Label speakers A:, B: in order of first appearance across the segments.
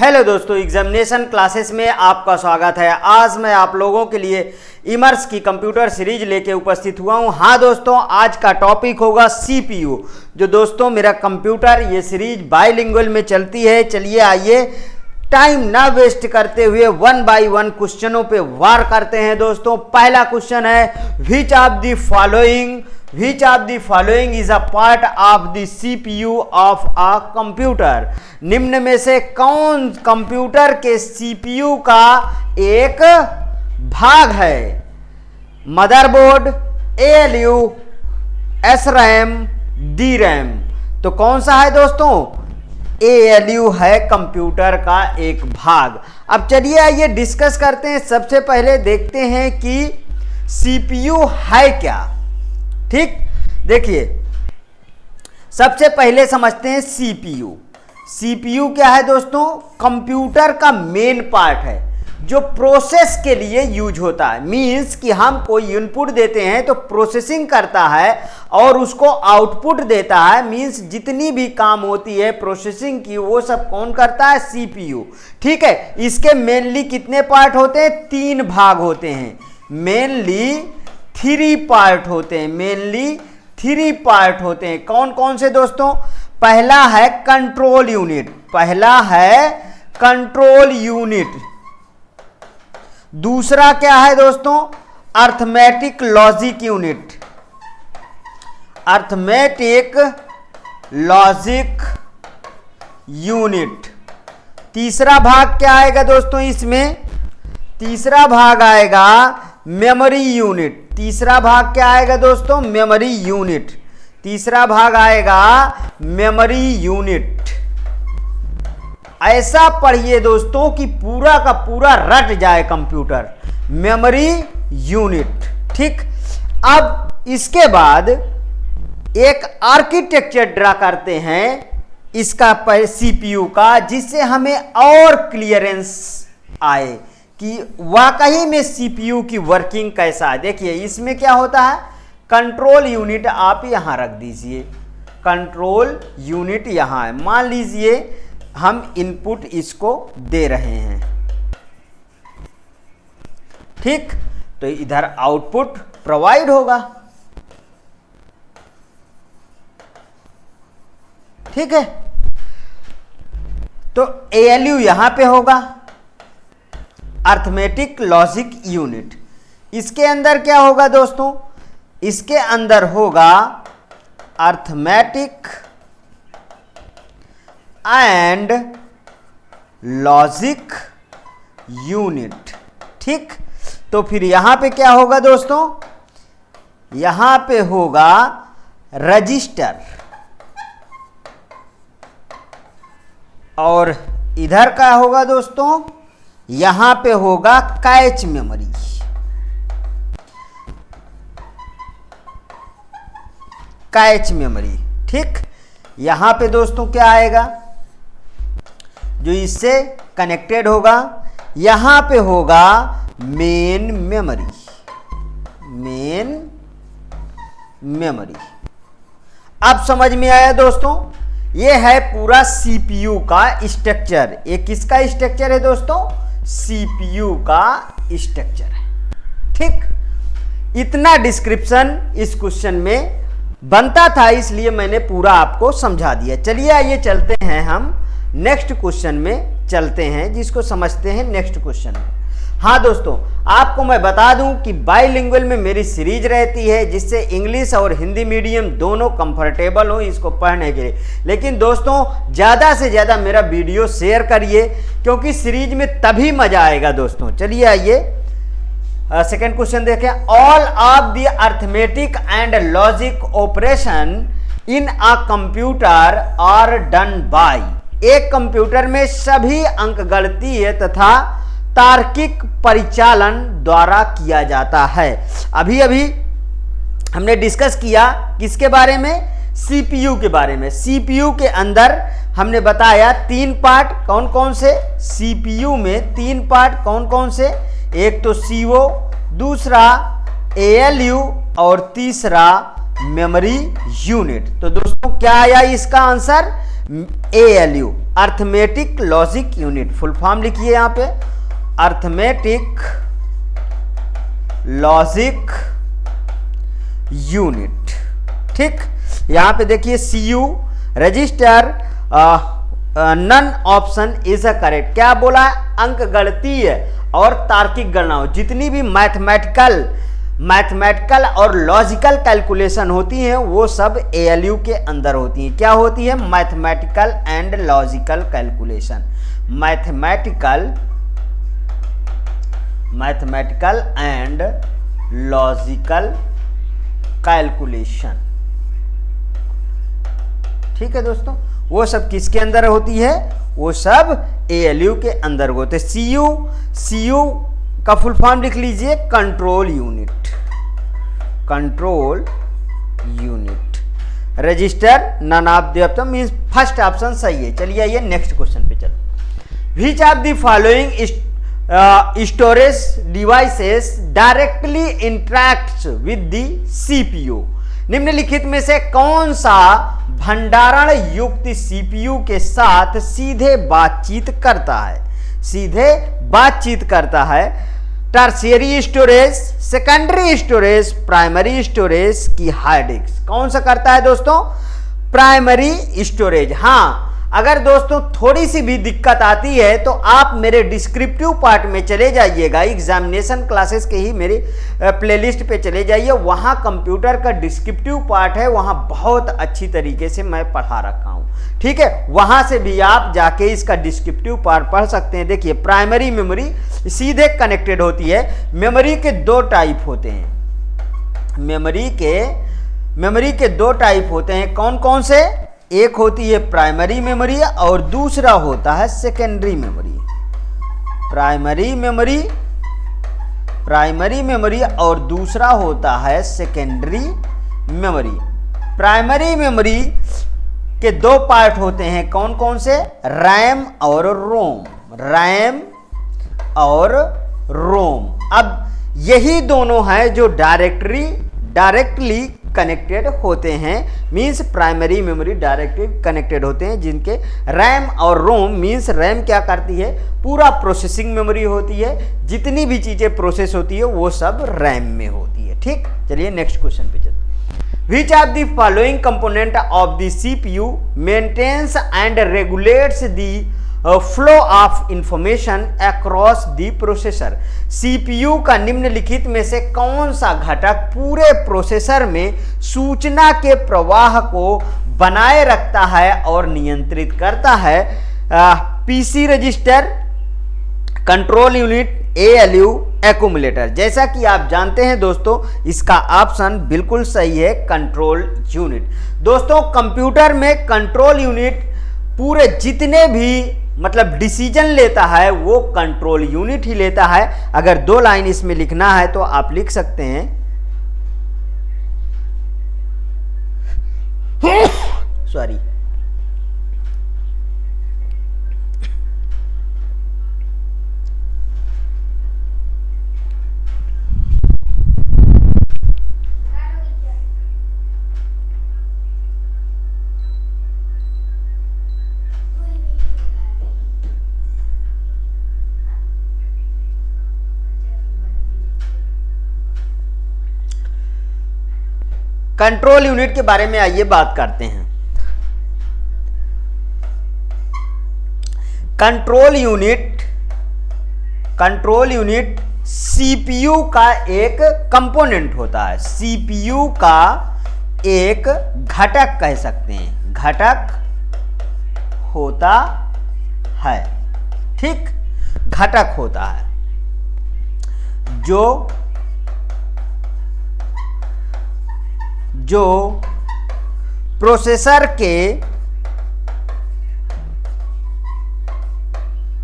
A: Hello दोस्तों, examination classes में आपका स्वागत है। आज मैं आप लोगों के लिए इमर्स की कंप्यूटर सीरीज लेके उपस्थित हुआ हूं। हाँ दोस्तों, आज का टॉपिक होगा सीपीयू। जो दोस्तों मेरा कंप्यूटर ये सीरीज बाइलिंगुअल में चलती है। चलिए आइए टाइम ना वेस्ट करते हुए वन बाय वन क्वेश्चनों पे वार करते हैं। दोस्तों पहला क्वेश्चन है, which of the following is a part of the CPU of a computer. निम्न में से कौन कंप्यूटर के सीपीयू का एक भाग है? Motherboard, ALU, SRAM, DRAM. तो कौन सा है दोस्तों? एएलयू है कंप्यूटर का एक भाग। अब चलिए आइए डिस्कस करते हैं। सबसे पहले देखते हैं कि सीपीयू है क्या। ठीक, देखिए सबसे पहले समझते हैं सीपीयू। सीपीयू क्या है दोस्तों? कंप्यूटर का मेन पार्ट है जो प्रोसेस के लिए यूज होता है। मींस कि हम कोई इनपुट देते हैं तो प्रोसेसिंग करता है और उसको आउटपुट देता है। मींस जितनी भी काम होती है प्रोसेसिंग की, वो सब कौन करता है? सीपीयू। ठीक है, इसके मेनली कितने पार्ट होते हैं? 3 भाग होते हैं। मेनली 3 पार्ट होते हैं। कौन कौन से दोस्तों? पहला है कंट्रोल यूनिट। दूसरा क्या है दोस्तों? Arithmetic logic unit. तीसरा भाग क्या आएगा दोस्तों इसमें? तीसरा भाग आएगा मेमोरी यूनिट। तीसरा भाग क्या आएगा दोस्तों? Memory unit. ऐसा पढ़िए दोस्तों कि पूरा का पूरा रट जाए कंप्यूटर। Memory unit. ठीक, अब इसके बाद एक आर्किटेक्चर ड्रा करते हैं इसका सीपीयू का, जिससे हमें और क्लियरेंस आए कि वाकई में सीपीयू की वर्किंग कैसा है। देखिए इसमें क्या होता है, कंट्रोल यूनिट आप यहां रख दीजिए। कंट्रोल यूनिट यहां है। मान लीजिए हम इनपुट इसको दे रहे हैं। ठीक, तो इधर आउटपुट प्रोवाइड होगा। ठीक है, तो एएलयू यहां पे होगा, अर्थमेटिक लॉजिक यूनिट। इसके अंदर क्या होगा दोस्तों? इसके अंदर होगा अर्थमेटिक एंड लॉजिक यूनिट। ठीक, तो फिर यहां पे क्या होगा दोस्तों? यहां पे होगा रजिस्टर, और इधर क्या होगा दोस्तों? यहां पे होगा कैच मेमोरी। ठीक, यहां पे दोस्तों क्या आएगा जो इससे कनेक्टेड होगा? यहां पे होगा मेन मेमोरी। अब समझ में आया दोस्तों? ये है पूरा सीपीयू का स्ट्रक्चर। ये किसका स्ट्रक्चर है दोस्तों? सीपीयू का स्ट्रक्चर है। ठीक, इतना डिस्क्रिप्शन इस क्वेश्चन में बनता था, इसलिए मैंने पूरा आपको समझा दिया। चलिए आइए चलते हैं, हम नेक्स्ट क्वेश्चन में चलते हैं, जिसको समझते हैं नेक्स्ट क्वेश्चन में। हाँ दोस्तों, आपको मैं बता दूं कि बाइलिंगुअल में मेरी सीरीज रहती है, जिससे इंग्लिश और हिंदी मीडियम दोनों कंफर्टेबल हो इसको पढ़ने के लिए। लेकिन दोस्तों ज़्यादा से ज़्यादा मेरा वीडियो शेयर करिए, क्योंकि सीरीज में तभी मजा आएगा दोस्तों। चलिए आइए सेकेंड क्वेश्चन देखें। All of the arithmetic and logic operation in a computer are done by. एक कंप्यूटर में सभी अंकगणितीय तथा तार्किक परिचालन द्वारा किया जाता है। अभी हमने डिस्कस किया किसके बारे में? सीपीयू के बारे में। सीपीयू के अंदर हमने बताया 3 पार्ट। कौन कौन से? सीपीयू में 3 पार्ट कौन कौन से? एक तो सीओ, दूसरा एएलयू और तीसरा मेमोरी यूनिट। तो दोस्तों क्या आया इसका answer? ALU. Arithmetic logic unit, full form लिखिए यहां पे, अर्थमेटिक लॉजिक यूनिट। ठीक, यहां पे देखिए CU register none option is a correct. क्या बोला है? अंक गणितीय और तार्किक गणनाओं, जितनी भी मैथमेटिकल और लॉजिकल कैलकुलेशन होती हैं वो सब ALU के अंदर होती हैं। क्या होती है? Mathematical and logical calculation, mathematical and logical calculation. ठीक है दोस्तों, वो सब किसके अंदर होती है? वो सब ALU के अंदर होते हैं। CU का फुल फॉर्म लिख लीजिए, control unit. Register none of the option means first option सही है। चलिए आइए नेक्स्ट क्वेश्चन पे चलते। Which of the following storage devices directly interacts with the CPU? निम्नलिखित में से कौन सा भंडारण युक्त CPU के साथ सीधे बातचीत करता है? Tertiary storage, secondary storage, primary storage की हार्ड डिस्क। कौन सा करता है दोस्तों? Primary storage. हाँ, अगर दोस्तों थोड़ी सी भी दिक्कत आती है तो आप मेरे डिस्क्रिप्टिव पार्ट में चले जाइएगा, एग्जामिनेशन क्लासेस के ही मेरे प्लेलिस्ट पे चले जाइए, वहाँ कंप्यूटर का डिस्क्रिप्टिव पार्ट है, वहाँ बहुत अच्छी तरीके से मैं पढ़ा रखा हूँ। ठीक है, वहाँ से भी आप जाके इसका डिस्क्रिप्टिव पार्ट पढ़ सकते हैं। देखिए, प्राइमरी मेमोरी सीधे कनेक्टेड होती है। मेमोरी के दो टाइप होते हैं, मेमोरी के दो टाइप होते हैं। कौन कौन से? एक होती है प्राइमरी मेमोरी और दूसरा होता है सेकेंडरी मेमोरी। प्राइमरी मेमोरी और दूसरा होता है सेकेंडरी मेमोरी। प्राइमरी मेमोरी के दो पार्ट होते हैं। कौन कौन से? रैम और रोम। अब यही दोनों हैं जो डायरेक्टली कनेक्टेड होते हैं, means primary memory directly connected होते हैं, जिनके रैम और रोम मींस रैम क्या करती है? पूरा प्रोसेसिंग मेमोरी होती है, जितनी भी चीजें प्रोसेस होती है वो सब रैम में होती है। ठीक, चलिए नेक्स्ट क्वेश्चन पे चलते हैं। Which of the following component of the CPU maintains and regulates the flow of information across the processor? CPU का निम्नलिखित में से कौन सा घटक पूरे प्रोसेसर में सूचना के प्रवाह को बनाए रखता है और नियंत्रित करता है? PC register, control unit, ALU, accumulator. जैसा कि आप जानते हैं दोस्तों, इसका ऑप्शन बिल्कुल सही है, कंट्रोल यूनिट। दोस्तों, कंप्यूटर में कंट्रोल यूनिट पूरे जितने भी मतलब डिसीजन लेता है वो कंट्रोल यूनिट ही लेता है। अगर दो लाइन इसमें लिखना है तो आप लिख सकते हैं सॉरी, कंट्रोल यूनिट के बारे में आइए बात करते हैं। कंट्रोल यूनिट CPU का एक कंपोनेंट होता है, CPU का एक घटक कह सकते हैं, घटक होता है। ठीक, घटक होता है जो प्रोसेसर के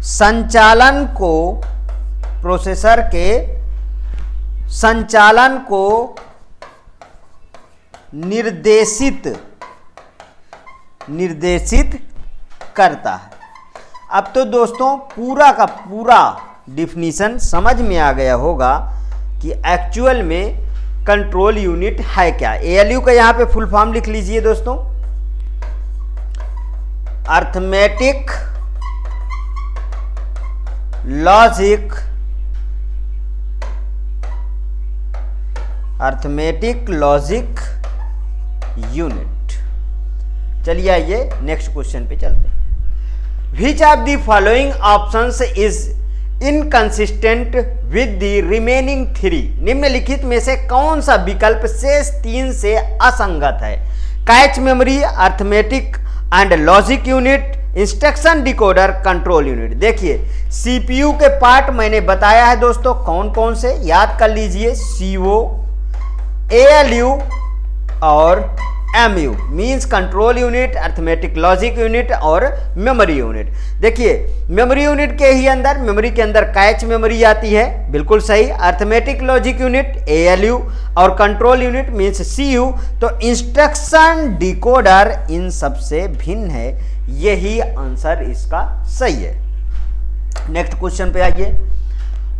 A: संचालन को निर्देशित करता है। अब तो दोस्तों पूरा का पूरा डिफिनीशन समझ में आ गया होगा कि एक्चुअल में कंट्रोल यूनिट है क्या। ALU का यहां पे फुल फॉर्म लिख लीजिए दोस्तों, arithmetic logic, arithmetic logic unit. चलिए आइए नेक्स्ट क्वेश्चन पे चलते हैं। Which of the following options is inconsistent with the remaining 3? निम्नलिखित में से कौन सा विकल्प शेष 3 से असंगत है? Cache memory, arithmetic and logic unit, instruction decoder, control unit. देखिए सीपीयू के पार्ट मैंने बताया है दोस्तों, कौन कौन से याद कर लीजिए। सीओ, एएलयू और MU means control unit, arithmetic logic unit और मेमोरी यूनिट। देखिए मेमोरी यूनिट के ही अंदर, मेमोरी के अंदर कैच मेमोरी आती है, बिल्कुल सही। अर्थमेटिक लॉजिक यूनिट एएलयू और कंट्रोल यूनिट मींस सीयू। तो इंस्ट्रक्शन डिकोडर इन सबसे भिन्न है, यही आंसर इसका सही है। नेक्स्ट क्वेश्चन पे आइए।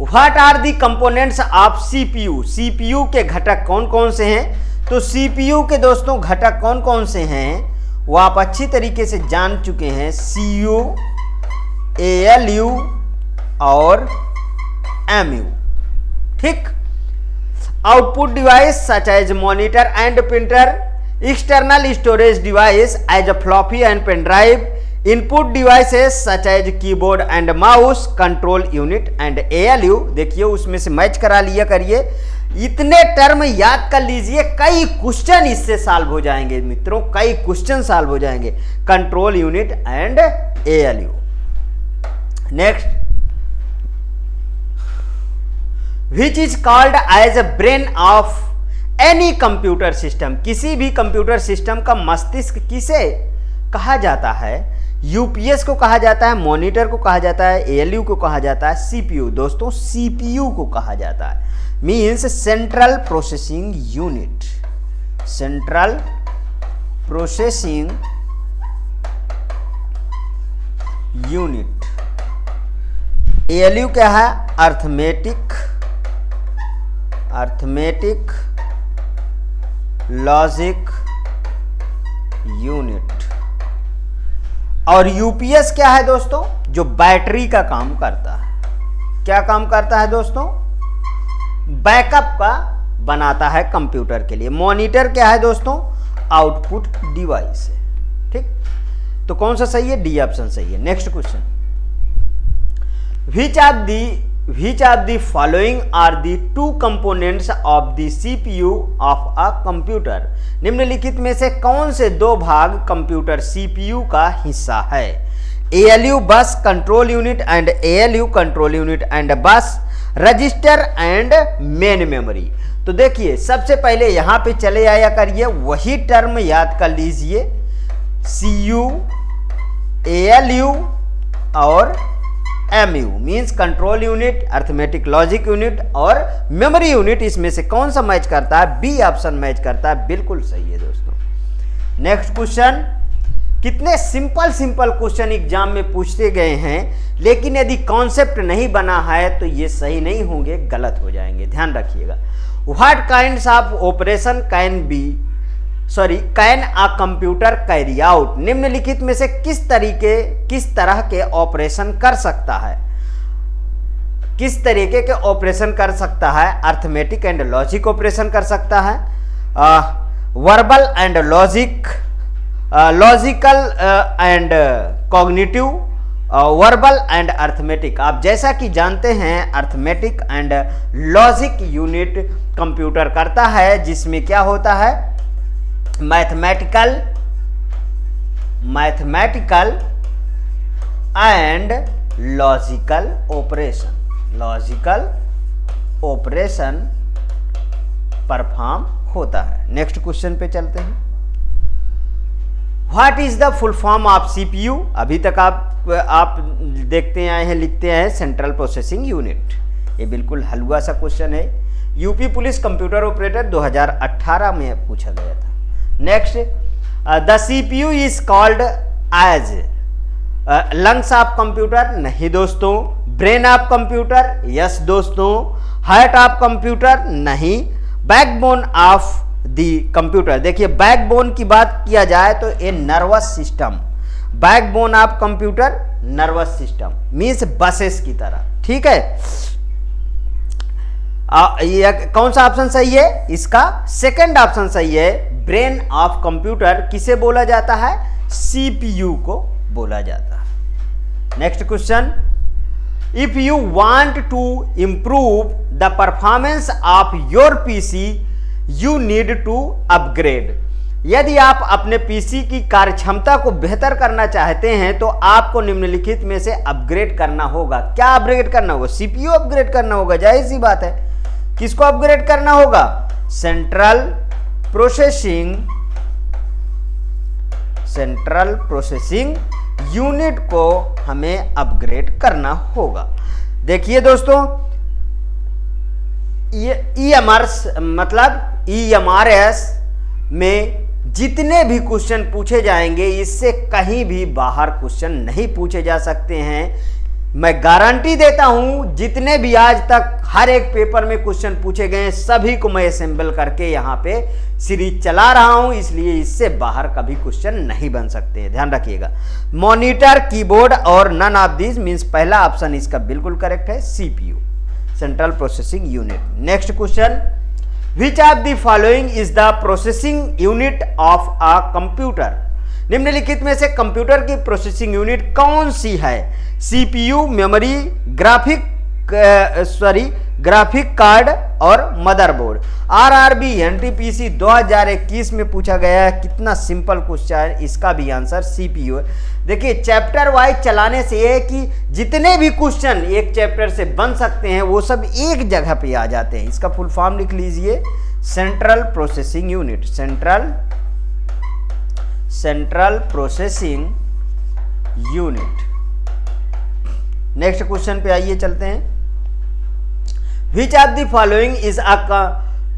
A: What are the components of CPU? CPU के घटक कौन कौन से हैं? तो सीपीयू के दोस्तों घटक कौन कौन से हैं वो आप अच्छी तरीके से जान चुके हैं। सीयू, एएलयू और एमयू, ठीक। Output device such as monitor and printer, external storage device as a floppy and pen drive, input devices such as keyboard and mouse, control unit and ALU. देखिए उसमें से मैच करा लिया करिए, इतने term याद कर लीजिए, कई क्वेश्चन इससे सॉल्व हो जाएंगे मित्रों, कई क्वेश्चन सॉल्व हो जाएंगे। Control unit and ALU. Next, which is called as a brain of any computer system? किसी भी कंप्यूटर सिस्टम का मस्तिष्क किसे कहा जाता है? यूपीएस को कहा जाता है, मॉनिटर को कहा जाता है, एएलयू को कहा जाता है, सीपीयू। दोस्तों सीपीयू को कहा जाता है, means central processing unit, central processing unit. ALU क्या है? Arithmetic, arithmetic logic unit. और यूपीएस क्या है दोस्तों? जो बैटरी का काम करता है। क्या काम करता है दोस्तों? बैकअप का बनाता है कंप्यूटर के लिए। मॉनिटर क्या है दोस्तों? आउटपुट डिवाइस है, ठीक। तो कौन सा सही है? डी ऑप्शन सही है। Next question, which of the following are the two components of the CPU of a computer? निम्नलिखित में से कौन से दो भाग कंप्यूटर सीपीयू का हिस्सा है? एएलयू बस control unit and ALU control unit and बस, रजिस्टर एंड मेन मेमोरी। तो देखिए सबसे पहले यहां पे चले आया करिए, वही टर्म याद कर लीजिए, सीयू, एएलयू और MU means control unit, arithmetic logic unit और मेमोरी यूनिट। इसमें से कौन सा मैच करता है? बी ऑप्शन मैच करता है, बिल्कुल सही है दोस्तों। नेक्स्ट क्वेश्चन, कितने सिंपल सिंपल क्वेश्चन एग्जाम में पूछते गए हैं, लेकिन यदि कॉन्सेप्ट नहीं बना है तो ये सही नहीं होंगे, गलत हो जाएंगे, ध्यान रखिएगा। What kinds of operation can a computer carry out? निम्नलिखित में से किस तरह के ऑपरेशन कर सकता है? किस तरीके के ऑपरेशन कर सकता है? अर्थमेटिक एंड लॉजिक ऑपरेशन कर सकता है, verbal and logic, logical and cognitive, verbal and arithmetic. आप जैसा कि जानते हैं arithmetic and logic unit computer करता है, जिसमें क्या होता है? Mathematical and logical operation perform होता है। नेक्स्ट क्वेश्चन पे चलते हैं। What is the full form of CPU? अभी तक आप देखते आए हैं, लिखते आए हैं सेंट्रल प्रोसेसिंग यूनिट। ये बिल्कुल हलवा सा क्वेश्चन है, यूपी पुलिस कंप्यूटर ऑपरेटर 2018 में पूछा गया था। Next, the CPU is called as lungs of computer? नहीं दोस्तों। Brain of computer? यस दोस्तों। Heart of computer? नहीं। Backbone of the computer? देखिए बैकबोन की बात किया जाए तो ये nervous system, backbone of computer nervous system means buses की तरह, ठीक है। ये कौन सा ऑप्शन सही है? इसका सेकंड ऑप्शन सही है। ब्रेन ऑफ कंप्यूटर किसे बोला जाता है? सीपीयू को बोला जाता है। Next question, if you want to improve the performance of your PC you need to upgrade. यदि आप अपने पीसी की कार्यक्षमता को बेहतर करना चाहते हैं तो आपको निम्नलिखित में से अपग्रेड करना होगा। क्या अपग्रेड करना होगा? सीपीयू अपग्रेड करना होगा, जाहिर सी बात है। किसको अपग्रेड करना होगा? सेंट्रल प्रोसेसिंग यूनिट को हमें अपग्रेड करना होगा। देखिए दोस्तों, ये EMRS में जितने भी क्वेश्चन पूछे जाएंगे इससे कहीं भी बाहर क्वेश्चन नहीं पूछे जा सकते हैं। मैं गारंटी देता हूं, जितने भी आज तक हर एक पेपर में क्वेश्चन पूछे गए सभी को मैं असेंबल करके यहां पे सीरीज चला रहा हूं, इसलिए इससे बाहर कभी क्वेश्चन नहीं बन सकते हैं, ध्यान रखिएगा। मॉनिटर, कीबोर्ड और नन ऑफ दिस मींस पहला ऑप्शन इसका बिल्कुल करेक्ट है, CPU, central processing unit. Next question, which of the following is the processing unit of a computer. निम्नलिखित में से कंप्यूटर की प्रोसेसिंग यूनिट कौन सी है? सीपीयू, मेमोरी, ग्राफिक कार्ड और मदरबोर्ड। आरआरबी एनटीपीसी 2021 में पूछा गया है, कितना सिंपल क्वेश्चन है, इसका भी आंसर सीपीयू है। देखिए चैप्टर वाइज चलाने से ये है कि जितने भी क्वेश्चन एक चैप्टर से बन सकते हैं वो सब एक जगह पे आ जाते हैं। इसका फुल फॉर्म लिख लीजिए, central processing unit, central processing unit. Next question पे आइए चलते हैं। Which of the following is a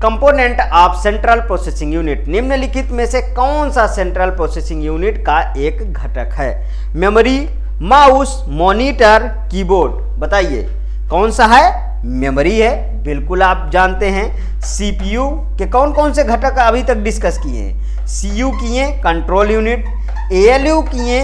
A: component of central processing unit. निम्नलिखित में से कौन सा सेंट्रल प्रोसेसिंग यूनिट का एक घटक है? Memory, mouse, monitor, keyboard. बताइए कौन सा है? मेमोरी है, बिल्कुल आप जानते हैं। सीपीयू के कौन कौन से घटक अभी तक डिस्कस किए हैं? सीयू किए, कंट्रोल यूनिट, एएलयू किए,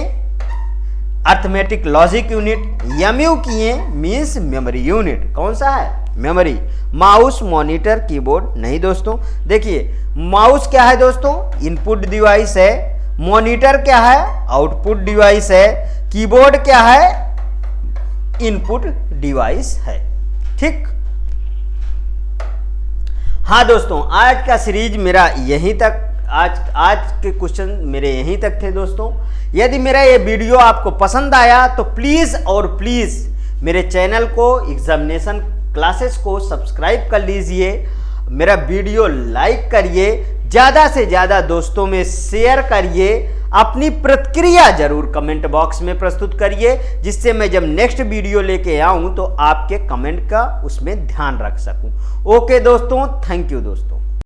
A: अर्थमेटिक लॉजिक यूनिट, एमयू किए मींस मेमोरी यूनिट। कौन सा है? मेमोरी। माउस, मॉनिटर, कीबोर्ड नहीं दोस्तों। देखिए माउस क्या है दोस्तों? इनपुट डिवाइस है। मॉनिटर क्या है? आउटपुट डिवाइस है। कीबोर्ड क्या है? इनपुट डिवाइस है, ठीक। हाँ दोस्तों, आज का सीरीज मेरा यहीं तक, आज के क्वेश्चन मेरे यहीं तक थे दोस्तों। यदि मेरा ये वीडियो आपको पसंद आया तो प्लीज़ और प्लीज़ मेरे चैनल को, एग्जामिनेशन क्लासेस को सब्सक्राइब कर लीजिए, मेरा वीडियो लाइक करिए, ज़्यादा से ज़्यादा दोस्तों में शेयर करिए, अपनी प्रतिक्रिया जरूर कमेंट बॉक्स में प्रस्तुत करिए, जिससे मैं जब नेक्स्ट वीडियो लेके आऊं तो आपके कमेंट का उसमें ध्यान रख सकूं। ओके दोस्तों, थैंक यू दोस्तों।